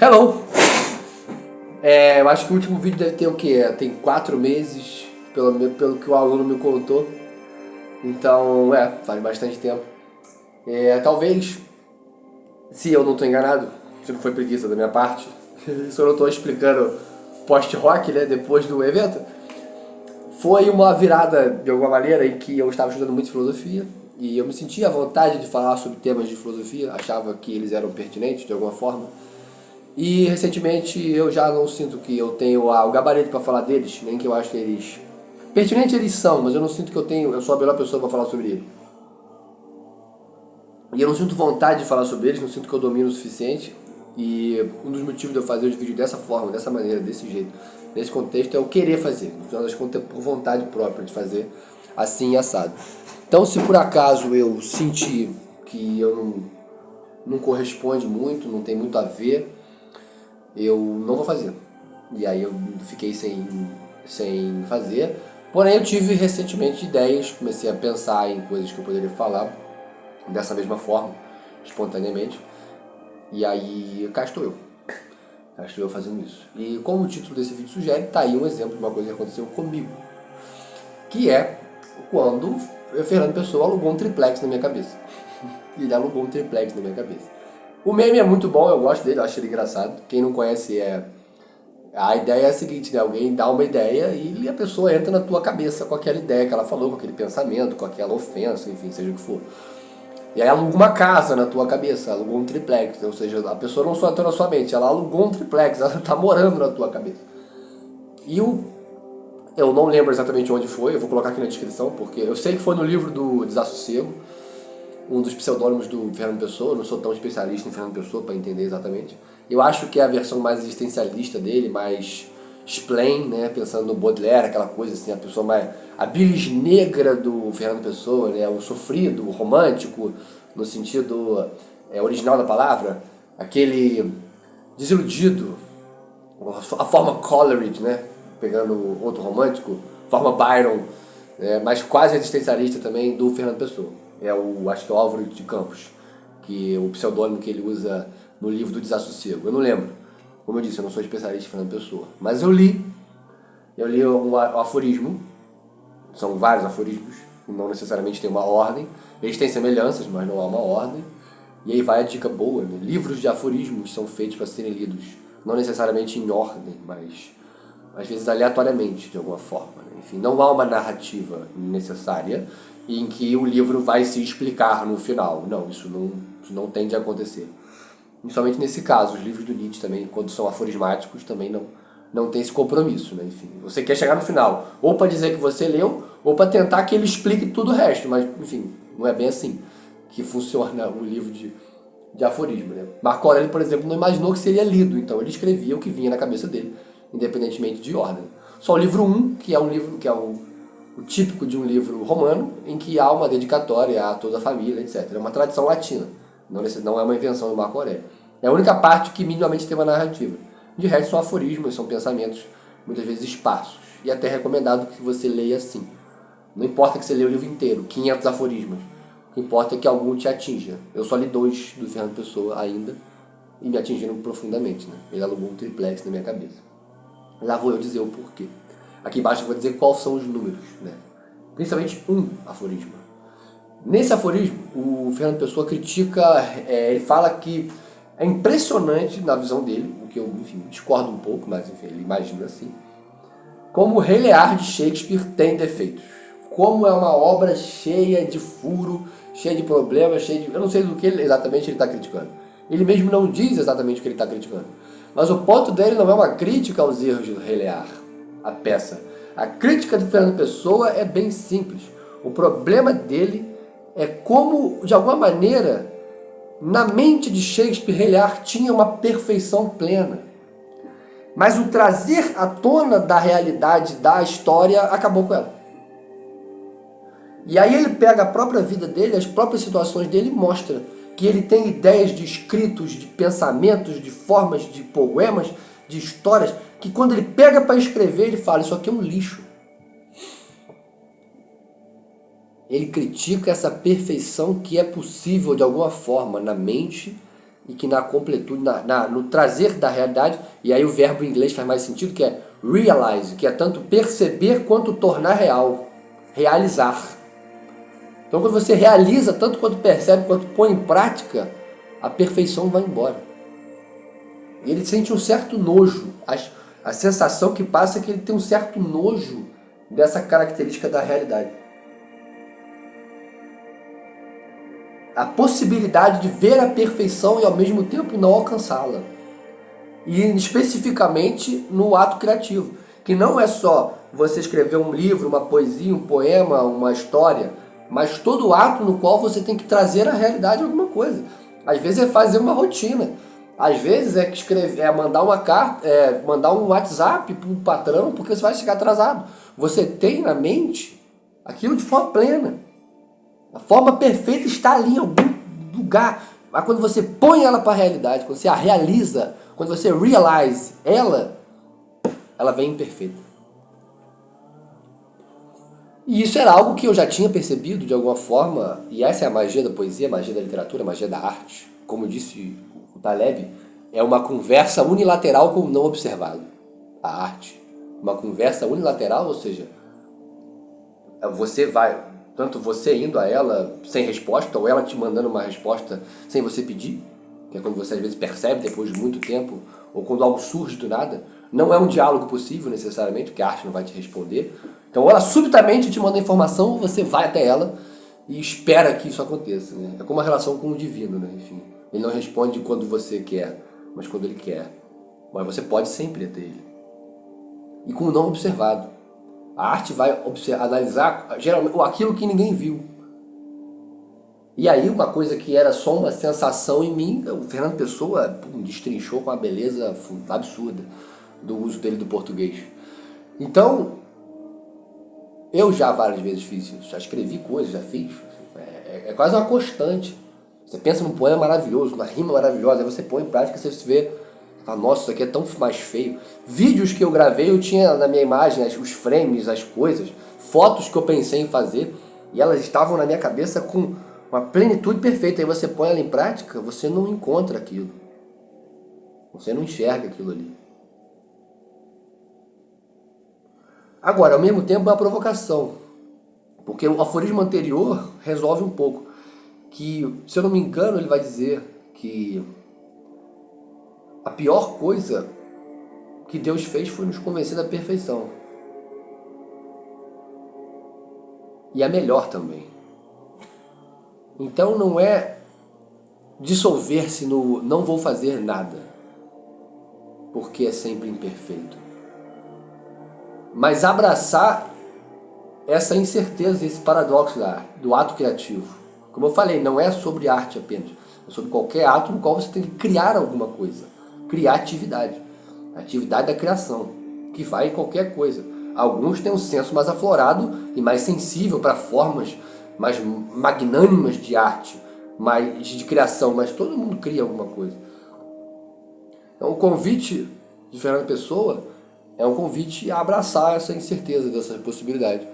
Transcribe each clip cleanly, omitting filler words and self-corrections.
Hello! Eu acho que o último vídeo deve ter o quê? Tem 4 meses, pelo que o aluno me contou. Então, faz bastante tempo. Talvez, se eu não estou enganado, se não foi preguiça da minha parte, se eu não estou explicando post-rock, né, depois do evento, foi uma virada, de alguma maneira, em que eu estava estudando muito filosofia e eu me sentia à vontade de falar sobre temas de filosofia, achava que eles eram pertinentes de alguma forma. E recentemente eu já não sinto que eu tenho o gabarito para falar deles, nem que eu acho que eles... Pertinentes eles são, mas eu não sinto que eu sou a melhor pessoa para falar sobre eles. E eu não sinto vontade de falar sobre eles, não sinto que eu domino o suficiente. E um dos motivos de eu fazer os vídeos dessa forma, dessa maneira, desse jeito, nesse contexto, é eu querer fazer. No final das contas, é por vontade própria de fazer assim assado. Então, se por acaso eu sentir que eu não corresponde muito, não tem muito a ver, eu não vou fazer. E aí eu fiquei sem fazer. Porém, eu tive recentemente ideias, comecei a pensar em coisas que eu poderia falar dessa mesma forma, espontaneamente. E aí, cá estou eu. Cá estou eu fazendo isso. E como o título desse vídeo sugere, tá aí um exemplo de uma coisa que aconteceu comigo. Que é quando o Fernando Pessoa alugou um triplex na minha cabeça. Ele alugou um triplex na minha cabeça. O meme é muito bom, eu gosto dele, eu acho ele engraçado. Quem não conhece a ideia é a seguinte, né? Alguém dá uma ideia e a pessoa entra na tua cabeça com aquela ideia que ela falou, com aquele pensamento, com aquela ofensa, enfim, seja o que for. E aí alugou uma casa na tua cabeça, alugou um triplex, ou seja, a pessoa não só entrou na sua mente, ela alugou um triplex, ela tá morando na tua cabeça. E eu não lembro exatamente onde foi, eu vou colocar aqui na descrição, porque eu sei que foi no livro do Desassossego, um dos pseudônimos do Fernando Pessoa. Eu não sou tão especialista em Fernando Pessoa para entender exatamente. Eu acho que é a versão mais existencialista dele, mais explain, né, pensando no Baudelaire, aquela coisa assim, a pessoa mais... a bilis negra do Fernando Pessoa, né, o sofrido, o romântico, no sentido original da palavra, aquele desiludido, a forma Coleridge, né, pegando outro romântico, forma Byron, mas quase existencialista também do Fernando Pessoa. Acho que é o Álvaro de Campos, que é o pseudônimo que ele usa no livro do Desassossego. Eu não lembro. Como eu disse, eu não sou especialista em Fernando Pessoa. Mas eu li um aforismo. São vários aforismos, não necessariamente tem uma ordem. Eles têm semelhanças, mas não há uma ordem. E aí vai a dica boa, né? Livros de aforismos são feitos para serem lidos, não necessariamente em ordem, mas às vezes aleatoriamente, de alguma forma, né? Enfim, não há uma narrativa necessária em que o livro vai se explicar no final. Não, isso não tende a acontecer. Principalmente nesse caso, os livros do Nietzsche também, quando são aforismáticos, também não tem esse compromisso, né? Enfim, você quer chegar no final, ou para dizer que você leu, ou para tentar que ele explique tudo o resto, mas, enfim, não é bem assim que funciona o livro de aforismo, né? Marco Aurélio, por exemplo, não imaginou que seria lido, então ele escrevia o que vinha na cabeça dele, independentemente de ordem. Só o livro 1, que é um livro que é o típico de um livro romano, em que há uma dedicatória a toda a família, etc. É uma tradição latina, não é uma invenção do Marco Aurélio. É a única parte que minimamente tem uma narrativa. De resto são aforismos, são pensamentos, muitas vezes esparsos. E até recomendado que você leia assim. Não importa que você leia o livro inteiro, 500 aforismos. O que importa é que algum te atinja. Eu só li 2 do Fernando Pessoa ainda, e me atingiram profundamente, né? Ele alugou um triplex na minha cabeça. Lá vou eu dizer o porquê. Aqui embaixo eu vou dizer quais são os números, né? Principalmente um aforismo. Nesse aforismo, o Fernando Pessoa critica, ele fala que é impressionante na visão dele, o que eu, enfim, discordo um pouco, mas enfim, ele imagina assim, como o Rei Lear de Shakespeare tem defeitos. Como é uma obra cheia de furo, cheia de problemas, cheia de... Eu não sei do que exatamente ele está criticando. Ele mesmo não diz exatamente o que ele está criticando. Mas o ponto dele não é uma crítica aos erros do Rei Lear, a peça. A crítica do Fernando Pessoa é bem simples. O problema dele é como, de alguma maneira, na mente de Shakespeare, Rei Lear tinha uma perfeição plena. Mas o trazer à tona da realidade da história acabou com ela. E aí ele pega a própria vida dele, as próprias situações dele e mostra que ele tem ideias de escritos, de pensamentos, de formas, de poemas, de histórias, que quando ele pega para escrever, ele fala, isso aqui é um lixo. Ele critica essa perfeição que é possível de alguma forma na mente e que na completude, no trazer da realidade, e aí o verbo em inglês faz mais sentido, que é realize, que é tanto perceber quanto tornar real, realizar. Então quando você realiza, tanto quanto percebe, quanto põe em prática, a perfeição vai embora. E ele sente um certo nojo. A sensação que passa é que ele tem um certo nojo dessa característica da realidade. A possibilidade de ver a perfeição e ao mesmo tempo não alcançá-la. E especificamente no ato criativo, que não é só você escrever um livro, uma poesia, um poema, uma história, mas todo ato no qual você tem que trazer à realidade alguma coisa. Às vezes é fazer uma rotina, às vezes é escrever, mandar uma carta, mandar um WhatsApp para o patrão porque você vai chegar atrasado. Você tem na mente aquilo de forma plena. A forma perfeita está ali em algum lugar. Mas quando você põe ela para a realidade, quando você a realiza, quando você realize ela vem imperfeita. E isso era algo que eu já tinha percebido de alguma forma, e essa é a magia da poesia, a magia da literatura, a magia da arte. Como disse o Taleb, é uma conversa unilateral com o não observado. A arte. Uma conversa unilateral, ou seja, tanto você indo a ela sem resposta, ou ela te mandando uma resposta sem você pedir, que é quando você às vezes percebe depois de muito tempo, ou quando algo surge do nada. Não é um diálogo possível necessariamente, porque a arte não vai te responder. Então, ou ela subitamente te manda informação, ou você vai até ela e espera que isso aconteça. Né? É como a relação com o divino, né? Enfim, ele não responde quando você quer, mas quando ele quer. Mas você pode sempre ir até ele. E com o não observado. A arte vai analisar geralmente aquilo que ninguém viu. E aí uma coisa que era só uma sensação em mim, o Fernando Pessoa destrinchou com uma beleza absurda do uso dele do português. Então, eu já várias vezes fiz isso, já escrevi coisas, já fiz. É quase uma constante. Você pensa num poema maravilhoso, uma rima maravilhosa, aí você põe em prática e você vê, fala, nossa, isso aqui é tão mais feio. Vídeos que eu gravei, eu tinha na minha imagem os frames, as coisas, fotos que eu pensei em fazer, e elas estavam na minha cabeça com uma plenitude perfeita. Aí você põe ela em prática, você não encontra aquilo. Você não enxerga aquilo ali. Agora, ao mesmo tempo, é uma provocação. Porque o aforismo anterior resolve um pouco. Que, se eu não me engano, ele vai dizer que a pior coisa que Deus fez foi nos convencer da perfeição. E a melhor também. Então não é dissolver-se no não vou fazer nada, porque é sempre imperfeito. Mas abraçar essa incerteza, esse paradoxo do ato criativo. Como eu falei, não é sobre arte apenas, é sobre qualquer ato no qual você tem que criar alguma coisa. Criar atividade. A atividade da criação, que vai em qualquer coisa. Alguns têm um senso mais aflorado e mais sensível para formas mais magnânimas de arte, mais de criação, mas todo mundo cria alguma coisa. Então o convite de Fernando Pessoa é um convite a abraçar essa incerteza, dessa possibilidade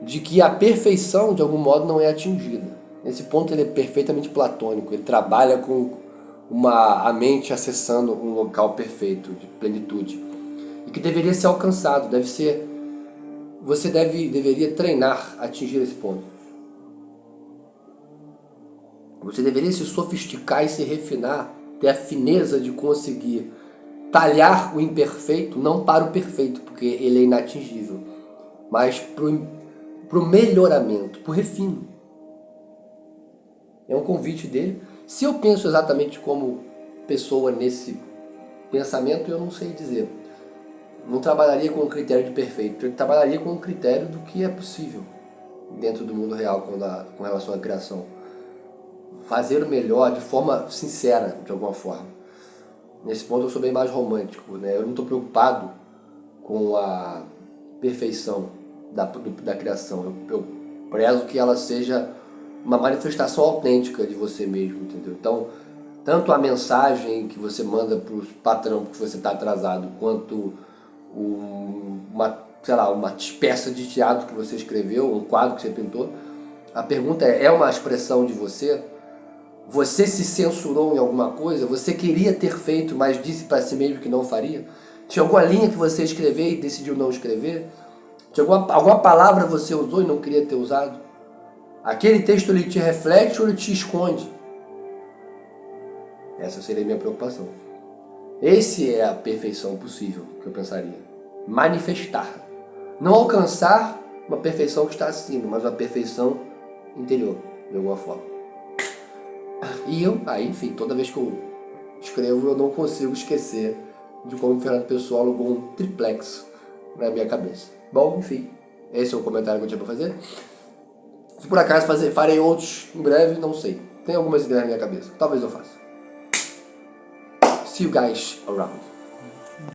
de que a perfeição de algum modo não é atingida. Nesse ponto ele é perfeitamente platônico, ele trabalha com a mente acessando um local perfeito, de plenitude, e que deveria ser alcançado, você deveria treinar a atingir esse ponto. Você deveria se sofisticar e se refinar, ter a fineza de conseguir talhar o imperfeito, não para o perfeito, porque ele é inatingível, mas para o melhoramento, para o refino. É um convite dele. Se eu penso exatamente como pessoa nesse pensamento, eu não sei dizer. Não trabalharia com um critério de perfeito, eu trabalharia com um critério do que é possível dentro do mundo real com relação à criação. Fazer o melhor de forma sincera, de alguma forma. Nesse ponto eu sou bem mais romântico, né? Eu não estou preocupado com a perfeição da criação. Eu prezo que ela seja uma manifestação autêntica de você mesmo, entendeu? Então, tanto a mensagem que você manda para o patrão porque você está atrasado, quanto uma peça de teatro que você escreveu, um quadro que você pintou, a pergunta é uma expressão de você? Você se censurou em alguma coisa? Você queria ter feito, mas disse para si mesmo que não faria? Tinha alguma linha que você escreveu e decidiu não escrever? Tinha alguma palavra você usou e não queria ter usado? Aquele texto ele te reflete ou ele te esconde? Essa seria a minha preocupação. Esse é a perfeição possível que eu pensaria. Manifestar. Não alcançar uma perfeição que está acima, mas uma perfeição interior, de alguma forma. E enfim, toda vez que eu escrevo, eu não consigo esquecer de como o Fernando Pessoa alugou um triplex na minha cabeça. Bom, enfim, esse é o comentário que eu tinha para fazer. Se por acaso farei outros em breve, não sei. Tem algumas ideias na minha cabeça. Talvez eu faça. See you guys around.